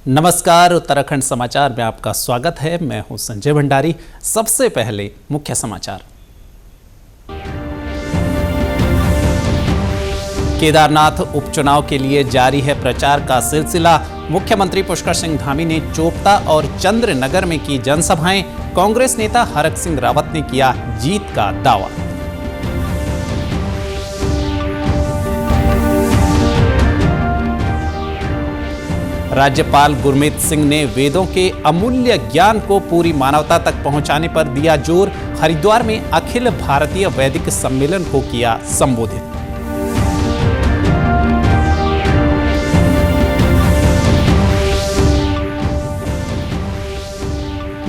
नमस्कार, उत्तराखंड समाचार में आपका स्वागत है। मैं हूं संजय भंडारी। सबसे पहले मुख्य समाचार। केदारनाथ उपचुनाव के लिए जारी है प्रचार का सिलसिला। मुख्यमंत्री पुष्कर सिंह धामी ने चोपता और चंद्रनगर में की जनसभाएं। कांग्रेस नेता हरक सिंह रावत ने किया जीत का दावा। राज्यपाल गुरमीत सिंह ने वेदों के अमूल्य ज्ञान को पूरी मानवता तक पहुंचाने पर दिया जोर। हरिद्वार में अखिल भारतीय वैदिक सम्मेलन को किया संबोधित।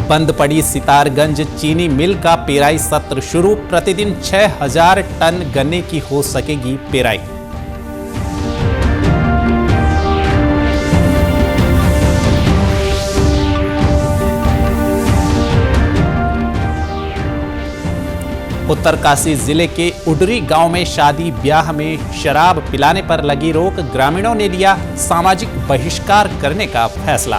बंद पड़ी सितारगंज चीनी मिल का पेराई सत्र शुरू। प्रतिदिन 6000 टन गन्ने की हो सकेगी पेराई। उत्तरकाशी जिले के उडरी गांव में शादी ब्याह में शराब पिलाने पर लगी रोक। ग्रामीणों ने लिया सामाजिक बहिष्कार करने का फैसला।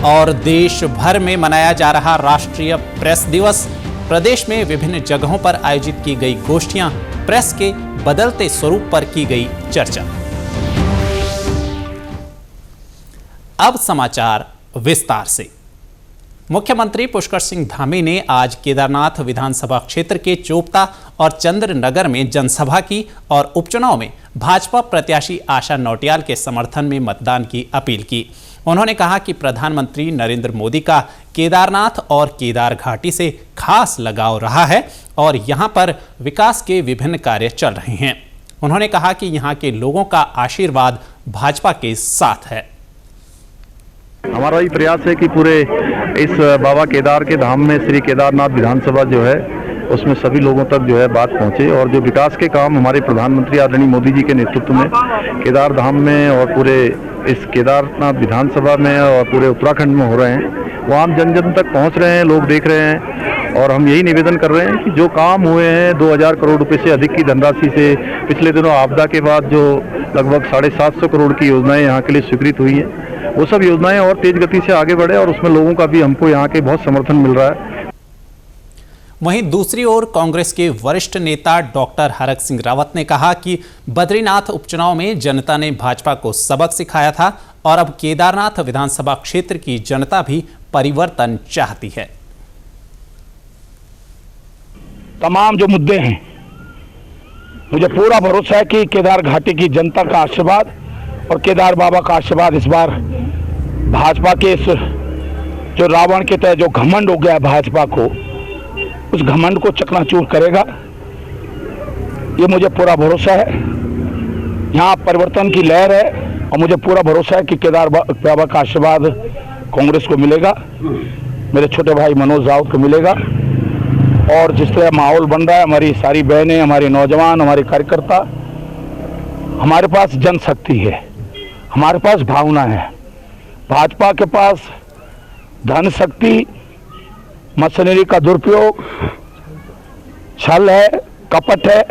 और देश भर में मनाया जा रहा राष्ट्रीय प्रेस दिवस। प्रदेश में विभिन्न जगहों पर आयोजित की गई गोष्ठियां। प्रेस के बदलते स्वरूप पर की गई चर्चा। अब समाचार विस्तार से। मुख्यमंत्री पुष्कर सिंह धामी ने आज केदारनाथ विधानसभा क्षेत्र के चोपता और चंद्रनगर में जनसभा की और उपचुनाव में भाजपा प्रत्याशी आशा नौटियाल के समर्थन में मतदान की अपील की। उन्होंने कहा कि प्रधानमंत्री नरेंद्र मोदी का केदारनाथ और केदार घाटी से खास लगाव रहा है और यहां पर विकास के विभिन्न कार्य चल रहे हैं। उन्होंने कहा कि यहां के लोगों का आशीर्वाद भाजपा के साथ है। हमारा ये प्रयास है कि पूरे इस बाबा केदार के धाम में श्री केदारनाथ विधानसभा जो है उसमें सभी लोगों तक जो है बात पहुंचे और जो विकास के काम हमारे प्रधानमंत्री आदरणीय मोदी जी के नेतृत्व में केदार धाम में और पूरे इस केदारनाथ विधानसभा में और पूरे उत्तराखंड में हो रहे हैं वो आम जन जन तक पहुंच रहे हैं, लोग देख रहे हैं। और हम यही निवेदन कर रहे हैं कि जो काम हुए हैं 2000 करोड़ रुपए से अधिक की धनराशि से पिछले दिनों आपदा के बाद जो लगभग 750 करोड़ की योजनाएं यहाँ के लिए स्वीकृत हुई हैं, वो सब योजनाएं और तेज गति से आगे बढ़े और उसमें लोगों का भी हमको यहाँ के बहुत समर्थन मिल रहा है। वहीं दूसरी ओर कांग्रेस के वरिष्ठ नेता डॉक्टर हरक सिंह रावत ने कहा कि बद्रीनाथ उपचुनाव में जनता ने भाजपा को सबक सिखाया था और अब केदारनाथ विधानसभा क्षेत्र की जनता भी परिवर्तन चाहती है। तमाम जो मुद्दे हैं, मुझे पूरा भरोसा है कि केदार घाटी की जनता का आशीर्वाद और केदार बाबा का आशीर्वाद इस बार भाजपा के इस जो रावण के तहत जो घमंड हो गया भाजपा को, उस घमंड को चकनाचूर करेगा, ये मुझे पूरा भरोसा है। यहाँ परिवर्तन की लहर है और मुझे पूरा भरोसा है कि केदार बाबा का आशीर्वाद कांग्रेस को मिलेगा, मेरे छोटे भाई मनोज राउत को मिलेगा। और जिस तरह माहौल बन रहा है, हमारी सारी बहनें, हमारे नौजवान, हमारे कार्यकर्ता, हमारे पास जनशक्ति है, हमारे पास भावना है। भाजपा के पास धन शक्ति, मशीनरी का दुरुपयोग, छल है, कपट है।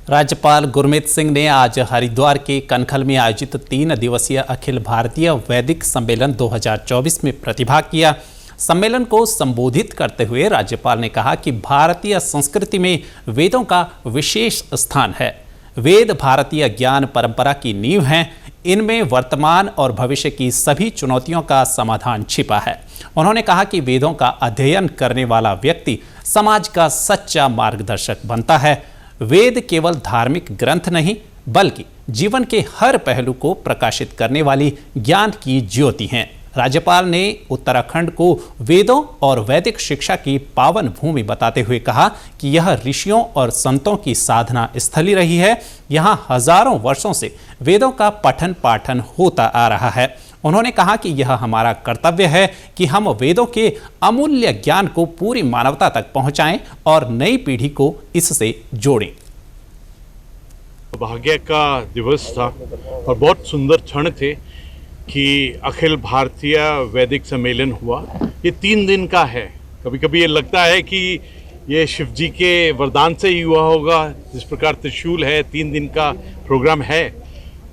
राज्यपाल गुरमीत सिंह ने आज हरिद्वार के कनखल में आयोजित 3 दिवसीय अखिल भारतीय वैदिक सम्मेलन 2024 में प्रतिभाग किया। सम्मेलन को संबोधित करते हुए राज्यपाल ने कहा कि भारतीय संस्कृति में वेदों का विशेष स्थान है। वेद भारतीय ज्ञान परंपरा की नींव हैं। इनमें वर्तमान और भविष्य की सभी चुनौतियों का समाधान छिपा है। उन्होंने कहा कि वेदों का अध्ययन करने वाला व्यक्ति समाज का सच्चा मार्गदर्शक बनता है। वेद केवल धार्मिक ग्रंथ नहीं बल्कि जीवन के हर पहलू को प्रकाशित करने वाली ज्ञान की ज्योति हैं। राज्यपाल ने उत्तराखंड को वेदों और वैदिक शिक्षा की पावन भूमि बताते हुए कहा कि यह ऋषियों और संतों की साधना स्थली रही है। यहाँ हजारों वर्षों से वेदों का पठन पाठन होता आ रहा है। उन्होंने कहा कि यह हमारा कर्तव्य है कि हम वेदों के अमूल्य ज्ञान को पूरी मानवता तक पहुंचाएं और नई पीढ़ी को इससे जोड़ें। भाग्य का दिवस था और बहुत सुंदर क्षण थे कि अखिल भारतीय वैदिक सम्मेलन हुआ। ये 3 दिन का है कभी कभी ये लगता है कि ये शिव जी के वरदान से ही हुआ होगा। जिस प्रकार त्रिशूल है, 3 दिन का प्रोग्राम है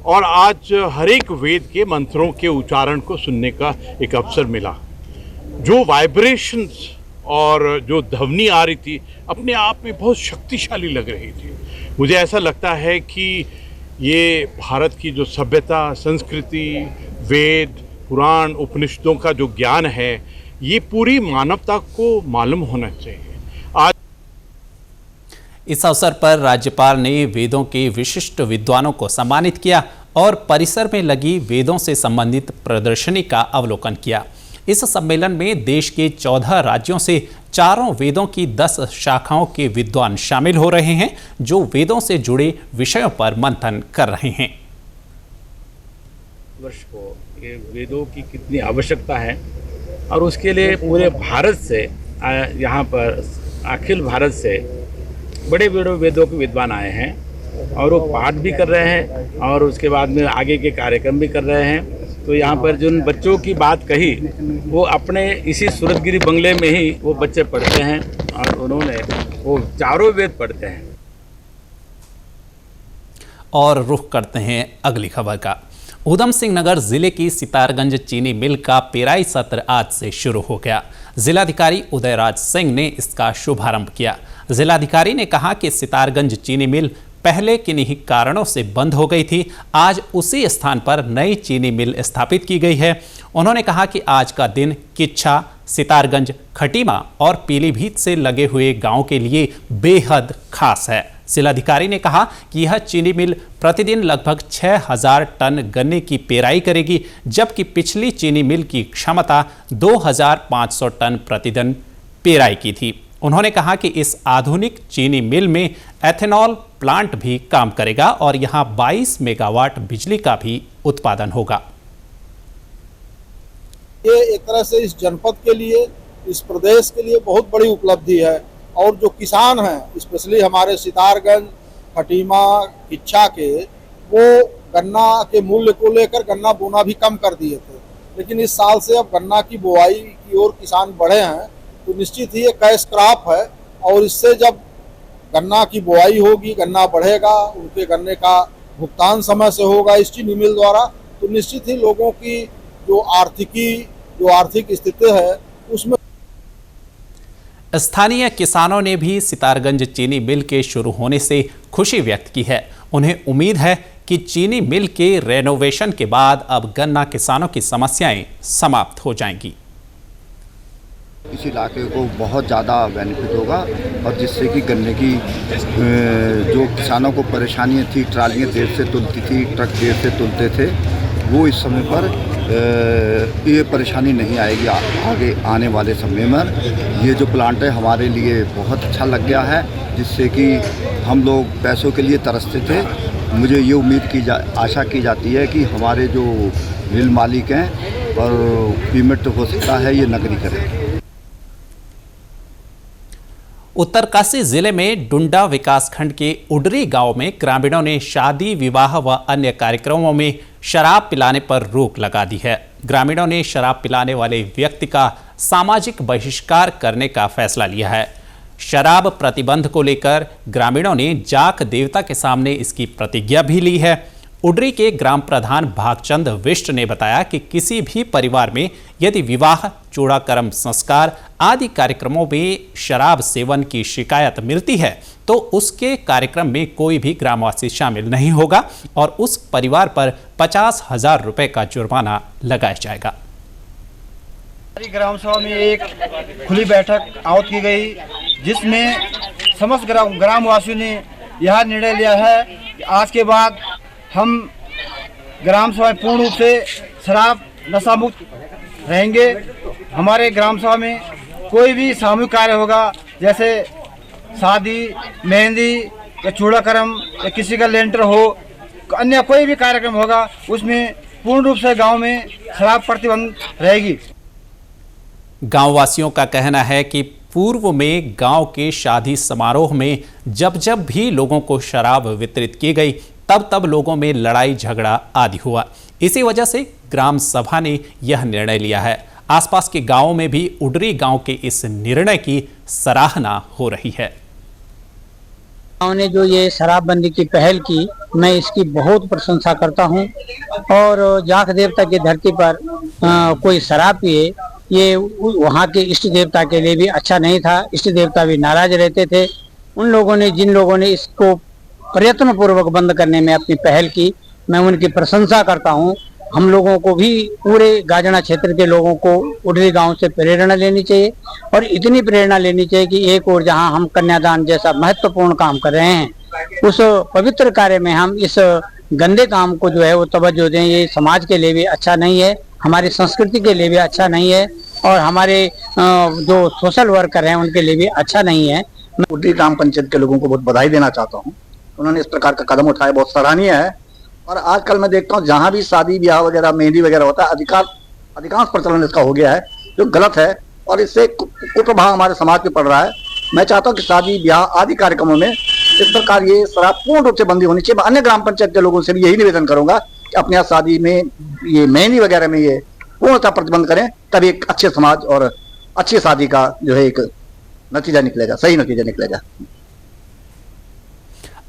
और आज हर एक वेद के मंत्रों के उच्चारण को सुनने का एक अवसर मिला। जो वाइब्रेशंस और जो ध्वनि आ रही थी अपने आप में बहुत शक्तिशाली लग रही थी। मुझे ऐसा लगता है कि ये भारत की जो सभ्यता, संस्कृति, वेद, पुराण, उपनिषदों का जो ज्ञान है, ये पूरी मानवता को मालूम होना चाहिए। आज इस अवसर पर राज्यपाल ने वेदों के विशिष्ट विद्वानों को सम्मानित किया और परिसर में लगी वेदों से संबंधित प्रदर्शनी का अवलोकन किया। इस सम्मेलन में देश के 14 राज्यों से चारों वेदों की 10 शाखाओं के विद्वान शामिल हो रहे हैं, जो वेदों से जुड़े विषयों पर मंथन कर रहे हैं। वर्ष को ये वेदों की कितनी आवश्यकता है और उसके लिए पूरे भारत से यहाँ पर अखिल भारत से बड़े बड़े वेदों के विद्वान आए हैं और वो पाठ भी कर रहे हैं और उसके बाद में आगे के कार्यक्रम भी कर रहे हैं। तो यहाँ पर जिन बच्चों की बात कही वो अपने इसी सूरतगिरी बंगले में ही वो बच्चे पढ़ते हैं और उन्होंने वो चारों वेद पढ़ते हैं। और रुख करते हैं अगली खबर का। ऊधम सिंह नगर जिले की सितारगंज चीनी मिल का पेराई सत्र आज से शुरू हो गया। जिलाधिकारी उदयराज सिंह ने इसका शुभारंभ किया। जिलाधिकारी ने कहा कि सितारगंज चीनी मिल पहले किन्हीं कारणों से बंद हो गई थी, आज उसी स्थान पर नई चीनी मिल स्थापित की गई है। उन्होंने कहा कि आज का दिन किच्छा, सितारगंज, खटीमा और पीलीभीत से लगे हुए गांव के लिए बेहद खास है। जिलाधिकारी ने कहा कि यह चीनी मिल प्रतिदिन लगभग 6000 टन गन्ने की पेराई करेगी, जबकि पिछली चीनी मिल की क्षमता 2500 टन प्रतिदिन पेराई की थी। उन्होंने कहा कि इस आधुनिक चीनी मिल में एथेनॉल प्लांट भी काम करेगा और यहां 22 मेगावाट बिजली का भी उत्पादन होगा। ये एक तरह से इस जनपद के लिए, इस प्रदेश के लिए बहुत बड़ी उपलब्धि है और जो किसान हैं, स्पेशली हमारे सितारगंज, खटीमा, किच्छा के, वो गन्ना के मूल्य को लेकर गन्ना बोना भी कम कर दिए थे, लेकिन इस साल से अब गन्ना की बुआई की ओर किसान बढ़े हैं, तो निश्चित ही ये कैश क्रॉप है और इससे जब गन्ना की बुआई होगी, गन्ना बढ़ेगा, उनके गन्ने का भुगतान समय से होगा इस चीनी मिल द्वारा, तो निश्चित ही लोगों की जो आर्थिक स्थिति है उसमें। स्थानीय किसानों ने भी सितारगंज चीनी मिल के शुरू होने से खुशी व्यक्त की है। उन्हें उम्मीद है कि चीनी मिल के रेनोवेशन के बाद अब गन्ना किसानों की समस्याएं समाप्त हो जाएंगी। इस इलाके को बहुत ज़्यादा बेनिफिट होगा और जिससे कि गन्ने की जो किसानों को परेशानियाँ थी, ट्रालियाँ देर से तुलती थी, ट्रक देर से तुलते थे, वो इस समय पर ये परेशानी नहीं आएगी। आगे आने वाले समय में ये जो प्लांट है हमारे लिए बहुत अच्छा लग गया है, जिससे कि हम लोग पैसों के लिए तरसते थे। मुझे ये आशा की जाती है कि हमारे जो मिल मालिक हैं और पेमेंट हो सकता है ये नकदी करें। उत्तरकाशी जिले में डुंडा विकासखंड के उडरी गांव में ग्रामीणों ने शादी, विवाह व अन्य कार्यक्रमों में शराब पिलाने पर रोक लगा दी है। ग्रामीणों ने शराब पिलाने वाले व्यक्ति का सामाजिक बहिष्कार करने का फैसला लिया है। शराब प्रतिबंध को लेकर ग्रामीणों ने जाख देवता के सामने इसकी प्रतिज्ञा भी ली है। उडरी के ग्राम प्रधान भागचंद विष्ट ने बताया कि किसी भी परिवार में यदि विवाह, चूड़ाकर्म, संस्कार आदि कार्यक्रमों में शराब सेवन की शिकायत मिलती है तो उसके कार्यक्रम में कोई भी ग्रामवासी शामिल नहीं होगा और उस परिवार पर 50,000 रुपए का जुर्माना लगाया जाएगा। ग्राम सभा में एक खुली बैठक आहूत की गई, जिसमें समस्त ग्रामवासियों ने यह निर्णय लिया है कि आज के बाद हम ग्राम सभा में पूर्ण रूप से शराब नशा मुक्त रहेंगे। हमारे ग्राम सभा में कोई भी सामूहिक कार्य होगा, जैसे शादी, मेहंदी या चूड़ाकर्म या किसी का लेंटर हो, अन्य कोई भी कार्यक्रम होगा, उसमें पूर्ण रूप से गांव में शराब प्रतिबंध रहेगी। गांव वासियों का कहना है कि पूर्व में गांव के शादी समारोह में जब भी लोगों को शराब वितरित की गई तब लोगों में लड़ाई झगड़ा आदि हुआ। इसी वजह से ग्राम सभा ने यह निर्णय लिया है। आसपास के गांवों में भी उडरी गांव के इस निर्णय की सराहना हो रही है। ने जो ये शराबबंदी की पहल की, मैं इसकी बहुत प्रशंसा करता हूं। और जाख देवता की धरती पर कोई शराब पिए, ये वहां के इष्ट देवता के लिए भी अच्छा नहीं था। इष्ट देवता भी नाराज रहते थे। उन लोगों ने, जिन लोगों ने इसको प्रयत्न पूर्वक बंद करने में अपनी पहल की, मैं उनकी प्रशंसा करता हूं। हम लोगों को भी, पूरे गाजना क्षेत्र के लोगों को उडरी गांव से प्रेरणा लेनी चाहिए, और इतनी प्रेरणा लेनी चाहिए कि एक और जहां हम कन्यादान जैसा महत्वपूर्ण काम कर रहे हैं, उस पवित्र कार्य में हम इस गंदे काम को जो है वो तवज्जो दें। ये समाज के लिए भी अच्छा नहीं है, हमारी संस्कृति के लिए भी अच्छा नहीं है, और हमारे जो सोशल वर्कर हैं उनके लिए भी अच्छा नहीं है। मैं उडरी ग्राम पंचायत के लोगों को बहुत बधाई देना चाहता हूँ। उन्होंने इस प्रकार का कदम उठाया, बहुत सराहनीय है। और आजकल मैं देखता हूँ जहाँ भी शादी ब्याह वगैरह, मेहंदी वगैरह होता है, अधिकांश प्रचलन इसका हो गया है, जो गलत है, और इससे कुप्रभाव हमारे समाज पे पड़ रहा है। मैं चाहता हूँ कि शादी ब्याह आदि कार्यक्रमों में इस प्रकार ये शराब पूर्ण रूप से बंदी होनी चाहिए। मैं अन्य ग्राम पंचायत के लोगों से भी यही निवेदन करूंगा कि अपने यहाँ शादी में, ये मेहंदी वगैरह में ये पूर्णतः प्रतिबंध करें, तभी एक अच्छे समाज और अच्छी शादी का जो है एक नतीजा निकलेगा, सही नतीजा निकलेगा।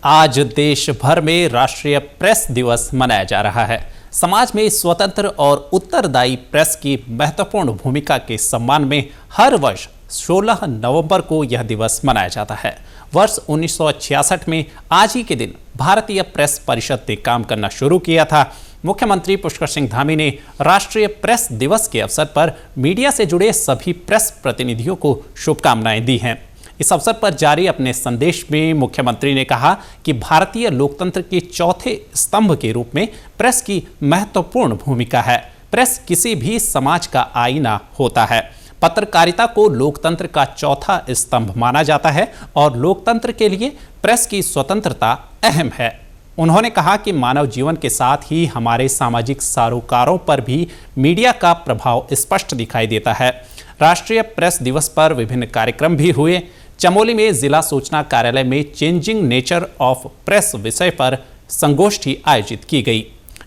आज देश भर में राष्ट्रीय प्रेस दिवस मनाया जा रहा है। समाज में स्वतंत्र और उत्तरदायी प्रेस की महत्वपूर्ण भूमिका के सम्मान में हर वर्ष 16 नवंबर को यह दिवस मनाया जाता है। वर्ष 1966 में आज ही के दिन भारतीय प्रेस परिषद ने काम करना शुरू किया था। मुख्यमंत्री पुष्कर सिंह धामी ने राष्ट्रीय प्रेस दिवस के अवसर पर मीडिया से जुड़े सभी प्रेस प्रतिनिधियों को शुभकामनाएं दी हैं। इस अवसर पर जारी अपने संदेश में मुख्यमंत्री ने कहा कि भारतीय लोकतंत्र के चौथे स्तंभ के रूप में प्रेस की महत्वपूर्ण भूमिका है। प्रेस किसी भी समाज का आईना होता है। पत्रकारिता को लोकतंत्र का चौथा स्तंभ माना जाता है और लोकतंत्र के लिए प्रेस की स्वतंत्रता अहम है। उन्होंने कहा कि मानव जीवन के साथ ही हमारे सामाजिक सरोकारों पर भी मीडिया का प्रभाव स्पष्ट दिखाई देता है। राष्ट्रीय प्रेस दिवस पर विभिन्न कार्यक्रम भी हुए। चमोली में जिला सूचना कार्यालय में चेंजिंग नेचर ऑफ प्रेस विषय पर संगोष्ठी आयोजित की गई।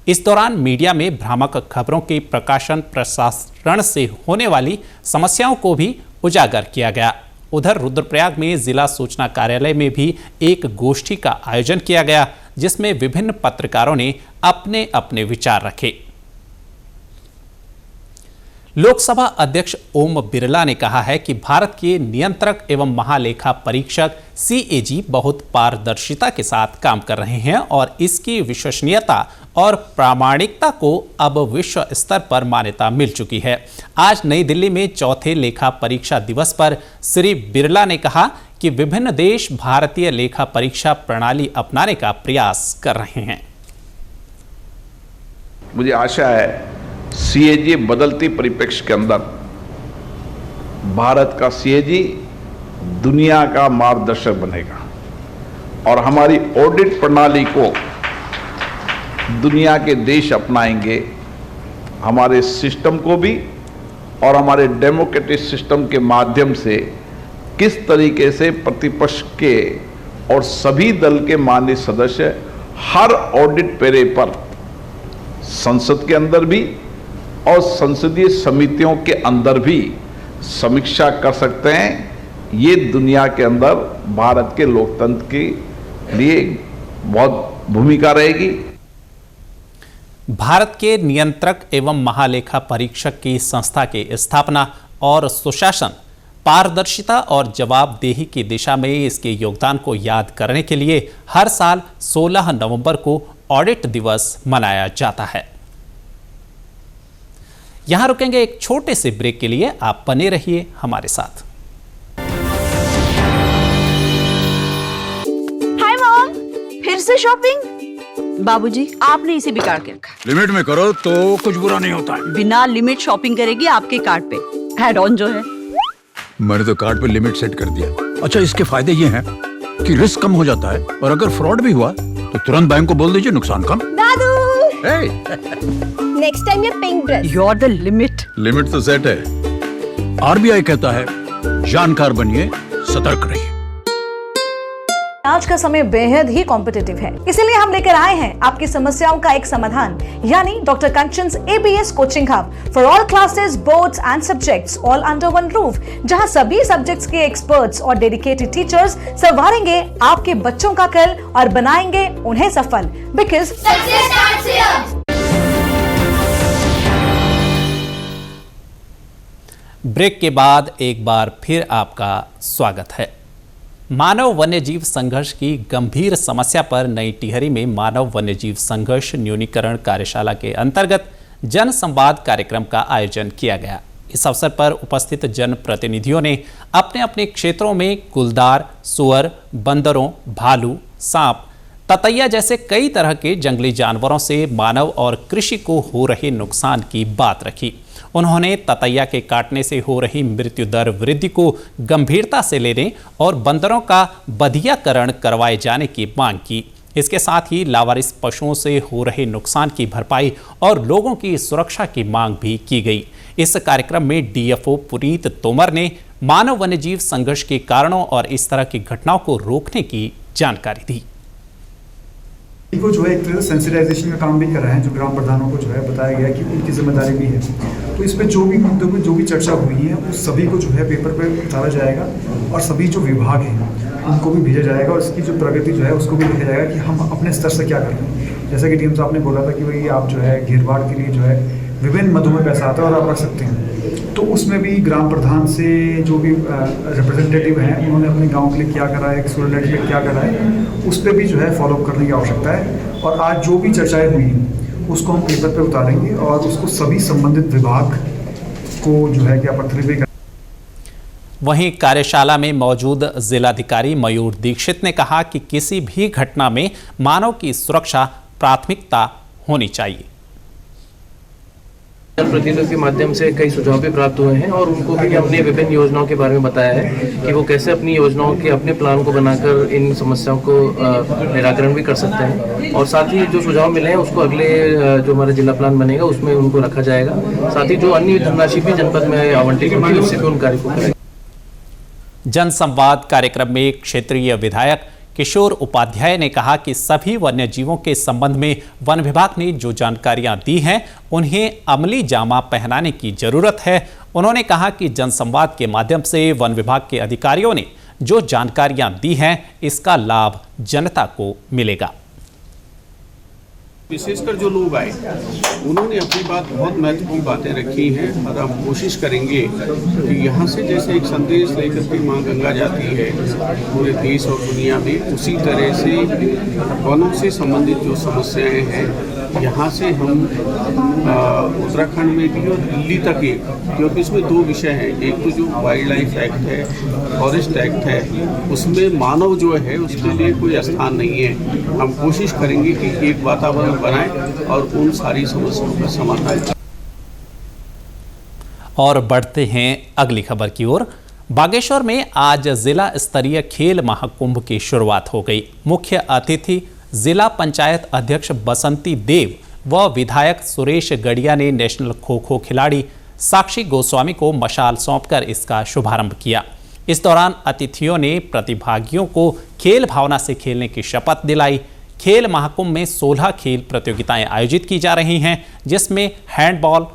इस दौरान मीडिया में भ्रामक खबरों के प्रकाशन प्रसारण से होने वाली समस्याओं को भी उजागर किया गया। उधर रुद्रप्रयाग में जिला सूचना कार्यालय में भी एक गोष्ठी का आयोजन किया गया, जिसमें विभिन्न पत्रकारों ने अपने अपने विचार रखे। लोकसभा अध्यक्ष ओम बिरला ने कहा है कि भारत के नियंत्रक एवं महालेखा परीक्षक CAG बहुत पारदर्शिता के साथ काम कर रहे हैं और इसकी विश्वसनीयता और प्रामाणिकता को अब विश्व स्तर पर मान्यता मिल चुकी है। आज नई दिल्ली में चौथे लेखा परीक्षा दिवस पर श्री बिरला ने कहा कि विभिन्न देश भारतीय लेखा परीक्षा प्रणाली अपनाने का प्रयास कर रहे हैं। मुझे आशा है CAG बदलती परिप्रेक्ष्य के अंदर भारत का CAG दुनिया का मार्गदर्शक बनेगा और हमारी ऑडिट प्रणाली को दुनिया के देश अपनाएंगे। हमारे सिस्टम को भी और हमारे डेमोक्रेटिक सिस्टम के माध्यम से किस तरीके से प्रतिपक्ष के और सभी दल के माननीय सदस्य हर ऑडिट पेरे पर संसद के अंदर भी और संसदीय समितियों के अंदर भी समीक्षा कर सकते हैं। ये दुनिया के अंदर भारत के लोकतंत्र के लिए बहुत भूमिका रहेगी। भारत के नियंत्रक एवं महालेखा परीक्षक की संस्था की स्थापना और सुशासन, पारदर्शिता और जवाबदेही की दिशा में इसके योगदान को याद करने के लिए हर साल 16 नवंबर को ऑडिट दिवस मनाया जाता है। यहां रुकेंगे एक छोटे से ब्रेक के लिए, आप बने रहिए हमारे साथ। हाय मॉम, फिर से शॉपिंग? बाबूजी, आपने इसे बिगाड़ के रखा। लिमिट में करो तो कुछ बुरा नहीं होता है। बिना लिमिट शॉपिंग करेगी आपके कार्ड पे ऐड ऑन जो है। मैंने तो कार्ड पे लिमिट सेट कर दिया। अच्छा, इसके फायदे ये हैं कि रिस्क कम हो जाता है और अगर फ्रॉड भी हुआ तो तुरंत बैंक को बोल दीजिए, नुकसान कम। दादू, नेक्स्ट टाइम ये pink dress. You are the limit. Limit तो सेट है। RBI कहता है जानकार बनिए, सतर्क रहिए। आज का समय बेहद ही कॉम्पिटिटिव है, इसीलिए हम लेकर आए हैं आपकी समस्याओं का एक समाधान, यानी doctor Kanchan's ABS coaching hub for all classes, boards and subjects, all under one roof, जहां सभी सब्जेक्ट्स के एक्सपर्ट्स और डेडिकेटेड टीचर्स संवारेंगे आपके बच्चों का कल और बनाएंगे उन्हें सफल, because success starts here. Break के बाद एक बार फिर आपका स्वागत है। मानव वन्यजीव संघर्ष की गंभीर समस्या पर नई टिहरी में मानव वन्यजीव संघर्ष न्यूनीकरण कार्यशाला के अंतर्गत जन संवाद कार्यक्रम का आयोजन किया गया। इस अवसर पर उपस्थित जन प्रतिनिधियों ने अपने अपने क्षेत्रों में गुलदार, सुअर, बंदरों, भालू, सांप, ततैया जैसे कई तरह के जंगली जानवरों से मानव और कृषि को हो रहे नुकसान की बात रखी। उन्होंने ततैया के काटने से हो रही मृत्यु दर वृद्धि को गंभीरता से लेने और बंदरों का बधियाकरण करवाए जाने की मांग की। इसके साथ ही लावारिस पशुओं से हो रहे नुकसान की भरपाई और लोगों की सुरक्षा की मांग भी की गई। इस कार्यक्रम में DFO पुनीत तोमर ने मानव वन्यजीव संघर्ष के कारणों और इस तरह की घटनाओं को रोकने की जानकारी दी। को जो है एक तरह से सेंसिटाइजेशन का काम भी कर रहे हैं, जो ग्राम प्रधानों को जो है बताया गया कि उनकी जिम्मेदारी भी है। तो इस पे जो भी मुद्दों पे जो भी चर्चा हुई है उस सभी को जो है पेपर पे उतारा जाएगा और सभी जो विभाग हैं उनको भी भेजा जाएगा और इसकी जो प्रगति जो है उसको भी लिखा जाएगा कि हम अपने स्तर से क्या कर रहे हैं। जैसा कि DM साहब ने बोला था कि भाई आप जो है घेरबाड़ के लिए जो है विभिन्न मदों में पैसा आता है और आप रख सकते हैं, तो उसमें भी ग्राम प्रधान से जो भी रिप्रेजेंटेटिव हैं उन्होंने अपने गांव के लिए क्या करा है, एक्सप्लोरेट के लिए क्या करा है, उस पर भी जो है फॉलोअप करने की आवश्यकता है। और आज जो भी चर्चाएं हुई हैं उसको हम पेपर पे उतारेंगे और उसको सभी संबंधित विभाग को जो है क्या पत्र भी। वहीं कार्यशाला में मौजूद जिलाधिकारी मयूर दीक्षित ने कहा कि किसी भी घटना में मानव की सुरक्षा प्राथमिकता होनी चाहिए। जनप्रतिनिधियों के माध्यम से कई सुझाव भी प्राप्त हुए हैं और उनको भी हमने विभिन्न योजनाओं के बारे में बताया है कि वो कैसे अपनी योजनाओं के अपने प्लान को बनाकर इन समस्याओं को निराकरण भी कर सकते हैं। और साथ ही जो सुझाव मिले हैं उसको अगले जो हमारा जिला प्लान बनेगा उसमें उनको रखा जाएगा। साथ ही जो अन्य धनराशि भी जनपद में आवंटित होगी उससे भी उन कार्य को करेंगे। जन संवाद कार्यक्रम में क्षेत्रीय विधायक किशोर उपाध्याय ने कहा कि सभी वन्य जीवों के संबंध में वन विभाग ने जो जानकारियां दी हैं उन्हें अमली जामा पहनाने की जरूरत है। उन्होंने कहा कि जनसंवाद के माध्यम से वन विभाग के अधिकारियों ने जो जानकारियां दी हैं इसका लाभ जनता को मिलेगा। विशेषकर जो लोग आए उन्होंने अपनी बात बहुत महत्वपूर्ण बातें रखी हैं और हम कोशिश करेंगे कि यहाँ से जैसे एक संदेश लेकर के माँ गंगा जाती है पूरे देश और दुनिया में, उसी तरह से वनों से संबंधित जो समस्याएं हैं यहाँ से हम उत्तराखंड में भी और दिल्ली तक एक, क्योंकि इसमें दो विषय हैं, एक तो जो वाइल्ड लाइफ एक्ट है, फॉरेस्ट एक्ट है, उसमें मानव जो है उसके लिए कोई स्थान नहीं है। हम कोशिश करेंगे कि एक वातावरण बनाएं और उन सारी समस्याओं का समाधान। और बढ़ते हैं अगली खबर की ओर। बागेश्वर में आज जिला स्तरीय खेल महाकुंभ की शुरुआत हो गई। मुख्य अतिथि जिला पंचायत अध्यक्ष बसंती देव व विधायक सुरेश गड़िया ने नेशनल खो-खो खिलाड़ी साक्षी गोस्वामी को मशाल सौंपकर इसका शुभारंभ किया। इस दौरान अतिथियों ने प्रतिभागियों को खेल भावना से खेलने की शपथ दिलाई। खेल महाकुंभ में 16 खेल प्रतियोगिताएं आयोजित की जा रही हैं, जिसमें handball,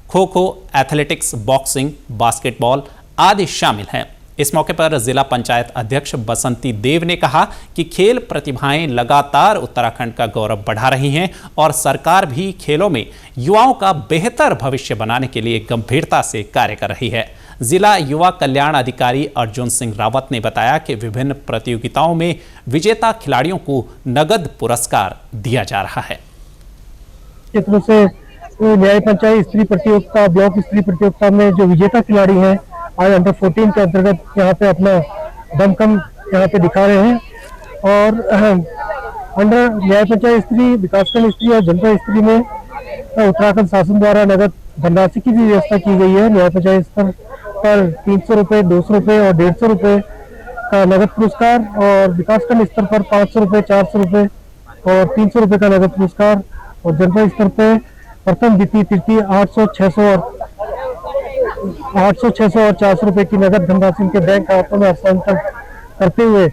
kho kho, athletics, boxing, basketball आदि शामिल हैं। इस मौके पर जिला पंचायत अध्यक्ष बसंती देव ने कहा कि खेल प्रतिभाएं लगातार उत्तराखंड का गौरव बढ़ा रही हैं और सरकार भी खेलों में युवाओं का बेहतर भविष्य बनाने के लिए गंभीरता से कार्य कर रही है। जिला युवा कल्याण अधिकारी अर्जुन सिंह रावत ने बताया कि विभिन्न प्रतियोगिताओं में विजेता खिलाड़ियों को नगद पुरस्कार दिया जा रहा है। क्षेत्र से न्याय पंचायत स्त्री प्रतियोगिता, ब्लॉक स्त्री प्रतियोगिता में जो विजेता खिलाड़ी हैं आज अंडर 14 के अंतर्गत यहाँ पे अपना दमखम यहाँ पे दिखा रहे हैं। और अंडर न्याय पंचायत स्त्री, विकासखंड स्त्री और जनता स्त्री में उत्तराखंड शासन द्वारा नगद धनराशि की भी व्यवस्था की गई है। न्याय पंचायत स्तर पर 300 रुपये, 200 रुपये और 150 रुपये का नगद पुरस्कार और विकासखंड स्तर पर 500 रुपये, 400 रुपये और 300 रुपये का नगद पुरस्कार और जनता स्तर पर प्रथम, द्वितीय, तृतीय 800, 600 और 400 रुपये की नगद धनराशि उनके बैंक खातों में हस्तांतरण करते हुए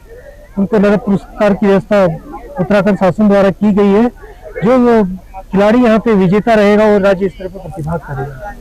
उनको नगद पुरस्कार की व्यवस्था उत्तराखंड शासन द्वारा की गई है। जो खिलाड़ी यहाँ पे विजेता रहेगा वो राज्य स्तर पर प्रतिभाग करेगा।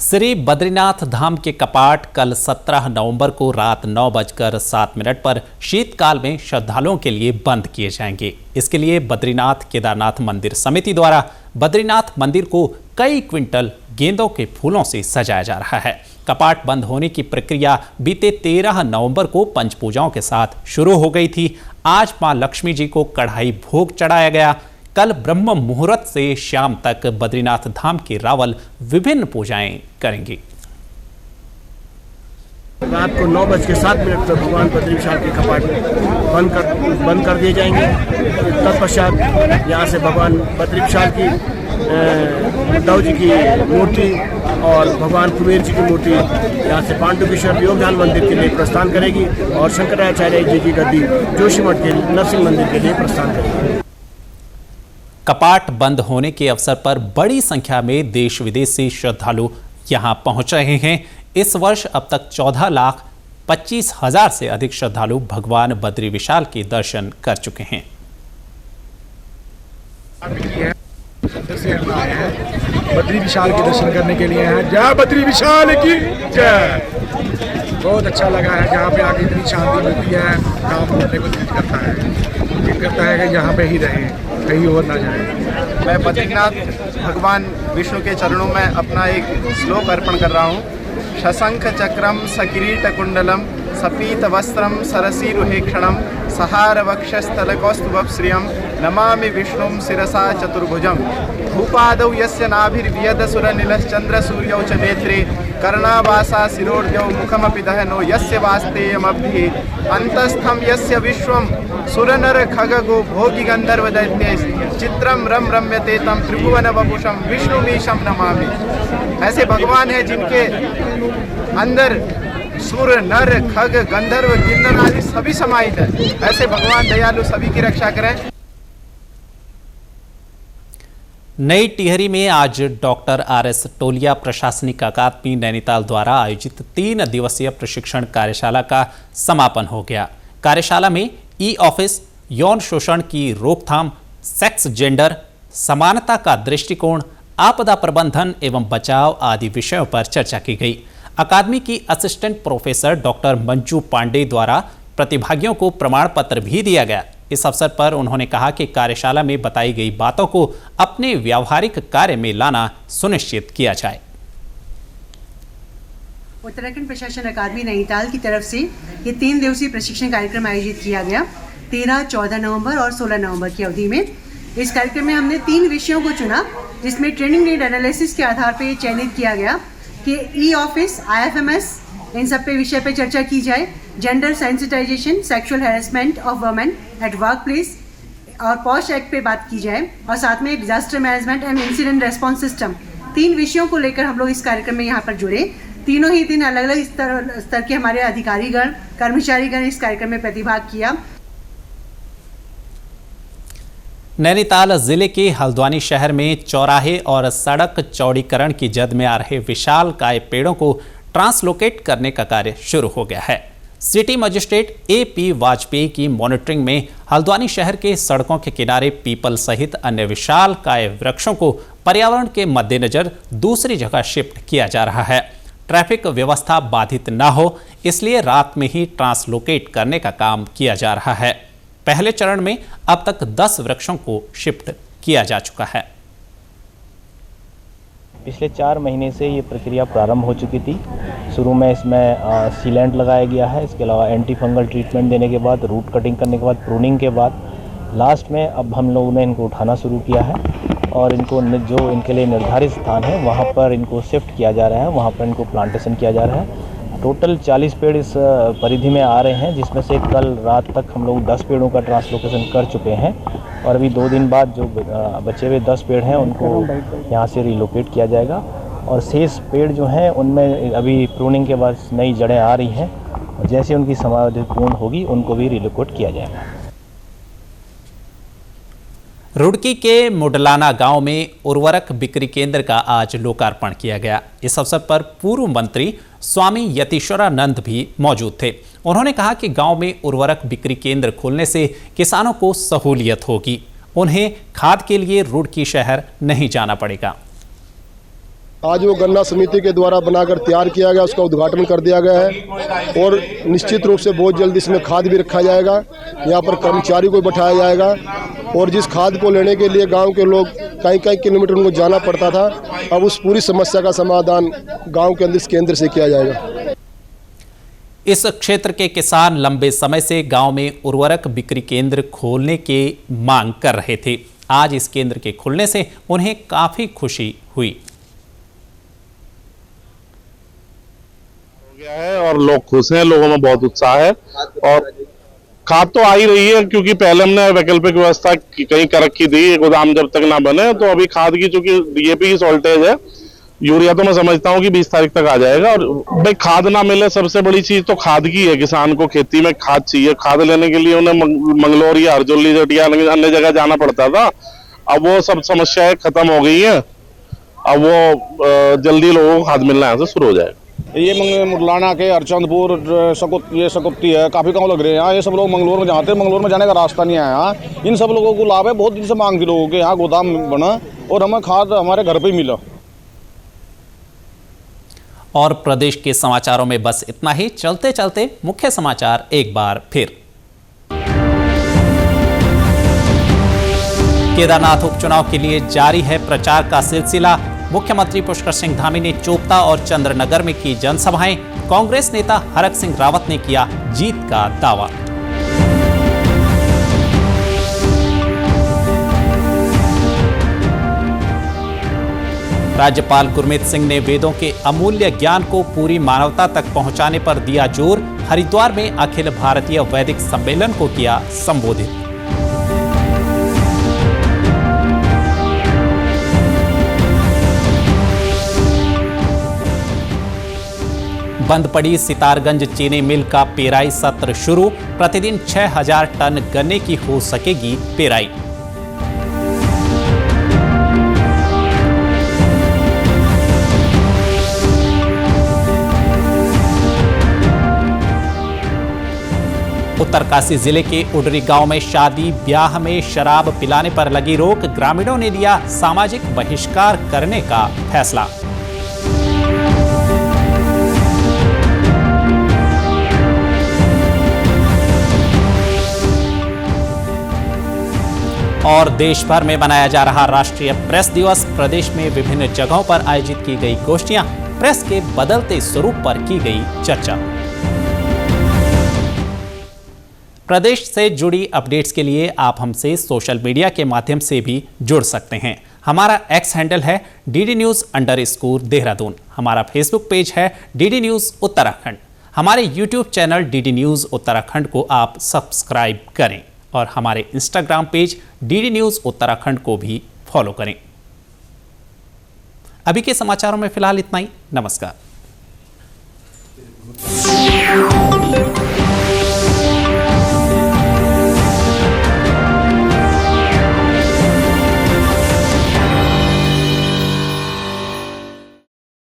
श्री बद्रीनाथ धाम के कपाट कल 17 नवंबर को रात 9:07 पर शीतकाल में श्रद्धालुओं के लिए बंद किए जाएंगे। इसके लिए बद्रीनाथ केदारनाथ मंदिर समिति द्वारा बद्रीनाथ मंदिर को कई क्विंटल गेंदों के फूलों से सजाया जा रहा है। कपाट बंद होने की प्रक्रिया बीते 13 नवंबर को पंच पूजाओं के साथ शुरू हो गई थी। आज मां लक्ष्मी जी को कढ़ाई भोग चढ़ाया गया। कल ब्रह्म मुहूर्त से शाम तक बद्रीनाथ धाम के रावल विभिन्न पूजाएं करेंगे। रात को 9:07 पर भगवान बद्री विशाल के कपाट बंद कर दिए जाएंगे। तत्पश्चात यहाँ से भगवान बद्री विशाल की उद्धव जी की मूर्ति और भगवान कुबेर जी की मूर्ति यहाँ से पांडुकेश्वर योगदान मंदिर के लिए प्रस्थान करेगी और शंकराचार्य जी की गद्दी जोशीमठ के नरसिंह मंदिर के लिए प्रस्थान करेगी। कपाट बंद होने के अवसर पर बड़ी संख्या में देश विदेश से श्रद्धालु यहां पहुंच रहे हैं। इस वर्ष अब तक 14,25,000 से अधिक श्रद्धालु भगवान बद्री विशाल के दर्शन कर चुके हैं। बद्री विशाल के दर्शन करने के लिए हैं। जय बद्री विशाल की जय। बहुत अच्छा लगा है, जहाँ पे आके इतनी शांति मिलती है, काम करने को दिल करता है कि यहाँ पे ही रहें, कहीं और ना जाए। मैं बद्रीनाथ भगवान विष्णु के चरणों में अपना एक श्लोक अर्पण कर रहा हूँ। शशंख चक्रम सकिरीट कुंडलम सपीत वस्त्रम सरसीरुहेक्षणम सहार वक्षस्थलकौस्तुभश्रियम नमामि विष्णुं शिरसा चतुर्भुजम भूपादौ यस्य नाभिर्व्यदसुरनिलश्चंद्र सूर्यौ च नेत्रे कर्णावासा शिरोर्जौ मुखमपि दहनो यस्य वास्तेयमब्धि अंतस्थं यस्य विश्वं सुरनर खगगो भोगी गंधर्व दैत्य चित्रम रम रम्यते तम त्रिभुवन वपुषम विष्णुमीशम नमामि। ऐसे भगवान हैं जिनके अंदर सुर नर खग गंधर्व किन्नर आदि सभी समाहित है। ऐसे भगवान दयालु सभी की रक्षा करें। नई टिहरी में आज डॉक्टर RS टोलिया प्रशासनिक अकादमी नैनीताल द्वारा आयोजित 3 दिवसीय प्रशिक्षण कार्यशाला का समापन हो गया। कार्यशाला में ई-ऑफिस, यौन शोषण की रोकथाम, सेक्स जेंडर, समानता का दृष्टिकोण, आपदा प्रबंधन एवं बचाव आदि विषयों पर चर्चा की गई। अकादमी की assistant professor doctor Manju Pandey द्वारा प्रतिभागियों को प्रमाण पत्र भी दिया गया। इस अवसर पर उन्होंने कहा कि कार्यशाला में बताई गई बातों को अपने व्यावहारिक कार्य में लाना सुनिश्चित किया जाए। उत्तराखंड प्रशासन अकादमी नैनीताल की तरफ से ये 3 दिवसीय प्रशिक्षण कार्यक्रम आयोजित किया गया 13, 14 नवंबर और 16 नवंबर की अवधि में। इस कार्यक्रम में हमने 3 विषयों को चुना, जिसमें ट्रेनिंग नीड एनालिसिस के आधार पर चयनित किया गया कि ई-ऑफिस, IFMS, इन सब पे विषय पे चर्चा की जाए। Gender sensitization, sexual harassment of women at work place और पॉश एक्ट पे बात की जाए, और साथ में disaster management and incident response system. 3 विषयों को लेकर हम लोग इस कार्यक्रम में यहाँ पर जुड़े। तीनों ही दिन अलग अलग स्तर के हमारे अधिकारीगण, कर्मचारीगण इस कार्यक्रम में प्रतिभाग किया। नैनीताल जिले के हल्द्वानी शहर में चौराहे और सड़क चौड़ीकरण की जद में आ रहे विशालकाय पेड़ों को ट्रांसलोकेट करने का कार्य शुरू हो गया है। सिटी मजिस्ट्रेट AP वाजपेयी की मॉनिटरिंग में हल्द्वानी शहर के सड़कों के किनारे पीपल सहित अन्य विशालकाय वृक्षों को पर्यावरण के मद्देनजर दूसरी जगह शिफ्ट किया जा रहा है। ट्रैफिक व्यवस्था बाधित न हो, इसलिए रात में ही ट्रांसलोकेट करने का काम किया जा रहा है। पहले चरण में अब तक 10 वृक्षों को शिफ्ट किया जा चुका है। पिछले 4 महीने से ये प्रक्रिया प्रारंभ हो चुकी थी। शुरू में इसमें सीलेंट लगाया गया है, इसके अलावा एंटी फंगल ट्रीटमेंट देने के बाद, रूट कटिंग करने के बाद, प्रूनिंग के बाद लास्ट में अब हम लोगों ने इनको उठाना शुरू किया है और इनको जो इनके लिए निर्धारित स्थान है वहाँ पर इनको शिफ्ट किया जा रहा है, वहाँ पर इनको प्लांटेशन किया जा रहा है। टोटल 40 पेड़ इस परिधि में आ रहे हैं, जिसमें से कल रात तक हम लोग 10 पेड़ों का ट्रांसलोकेशन कर चुके हैं और अभी 2 दिन बाद जो बचे हुए 10 पेड़ हैं उनको यहाँ से रिलोकेट किया जाएगा और शेष पेड़ जो हैं उनमें अभी प्रूनिंग के बाद नई जड़ें आ रही हैं और जैसे उनकी समावधि पूर्ण होगी उनको भी रिलोकेट किया जाएगा। रुड़की के मुडलाना गांव में उर्वरक बिक्री केंद्र का आज लोकार्पण किया गया। इस अवसर पर पूर्व मंत्री स्वामी यतीश्वरानंद भी मौजूद थे। उन्होंने कहा कि गांव में उर्वरक बिक्री केंद्र खोलने से किसानों को सहूलियत होगी, उन्हें खाद के लिए रुड़की शहर नहीं जाना पड़ेगा। आज वो गन्ना समिति के द्वारा बनाकर तैयार किया गया, उसका उद्घाटन कर दिया गया है और निश्चित रूप से बहुत जल्द इसमें खाद भी रखा जाएगा। यहाँ पर कर्मचारी को बैठाया जाएगा और जिस खाद को लेने के लिए गांव के लोग कई किलोमीटर उनको जाना पड़ता था, अब उस पूरी समस्या का समाधान गांव के अंदर इस केंद्र से किया जाएगा। इस क्षेत्र के किसान लंबे समय से गांव में उर्वरक बिक्री केंद्र खोलने की मांग कर रहे थे। आज इस केंद्र के खुलने से उन्हें काफी खुशी हुई है और लोग खुश हैं, लोगों में बहुत उत्साह है। और खाद तो आ ही रही है, क्योंकि पहले हमने वैकल्पिक व्यवस्था कहीं कर रखी थी, गोदाम जब तक ना बने। तो अभी खाद की चूंकि डीएपी की शॉर्टेज है, यूरिया तो मैं समझता हूँ कि 20 तारीख तक आ जाएगा। और भाई खाद ना मिले, सबसे बड़ी चीज तो खाद की है। किसान को खेती में खाद चाहिए। खाद लेने के लिए उन्हें मंगलौर या हरजोली जटिया अन्य जगह जाना पड़ता था। अब वो सब समस्याएं खत्म हो गई है। अब वो जल्दी लोगों को खाद मिलना यहाँ से शुरू हो जाएगा। ये मुरलाना के हरचंदपुर सकुत्ती है, काफ़ी गाँव लग रहे हैं यहाँ। ये सब लोग मंगलौर में जाते हैं, मंगलौर में जाने का रास्ता नहीं है यहाँ। इन सब लोगों को लाभ है, बहुत दिन से मांग थी लोगों के यहाँ गोदाम बना और हमें खाद हमारे घर पे ही मिला। और प्रदेश के समाचारों में बस इतना ही। चलते चलते मुख्य समाचार एक बार फिर। केदारनाथ उपचुनाव के लिए जारी है प्रचार का सिलसिला। मुख्यमंत्री पुष्कर सिंह धामी ने चोपता और चंद्रनगर में की जनसभाएं। कांग्रेस नेता हरक सिंह रावत ने किया जीत का दावा। राज्यपाल गुरमीत सिंह ने वेदों के अमूल्य ज्ञान को पूरी मानवता तक पहुंचाने पर दिया जोर। हरिद्वार में अखिल भारतीय वैदिक सम्मेलन को किया संबोधित। बंद पड़ी सितारगंज चीनी मिल का पेराई सत्र शुरू। प्रतिदिन 6000 टन गन्ने की हो सकेगी पेराई। उत्तरकाशी जिले के उडरी गांव में शादी ब्याह में शराब पिलाने पर लगी रोक। ग्रामीणों ने लिया सामाजिक बहिष्कार करने का फैसला। और देश भर में मनाया जा रहा राष्ट्रीय प्रेस दिवस। प्रदेश में विभिन्न जगहों पर आयोजित की गई गोष्ठियां। प्रेस के बदलते स्वरूप पर की गई चर्चा। प्रदेश से जुड़ी अपडेट्स के लिए आप हमसे सोशल मीडिया के माध्यम से भी जुड़ सकते हैं। हमारा एक्स हैंडल है DD_News_देहरादून। हमारा फेसबुक पेज है DD News उत्तराखंड। हमारे YouTube channel DD News Uttarakhand को आप सब्सक्राइब करें और हमारे Instagram page DD News Uttarakhand को भी फॉलो करें। अभी के समाचारों में फिलहाल इतना ही। नमस्कार।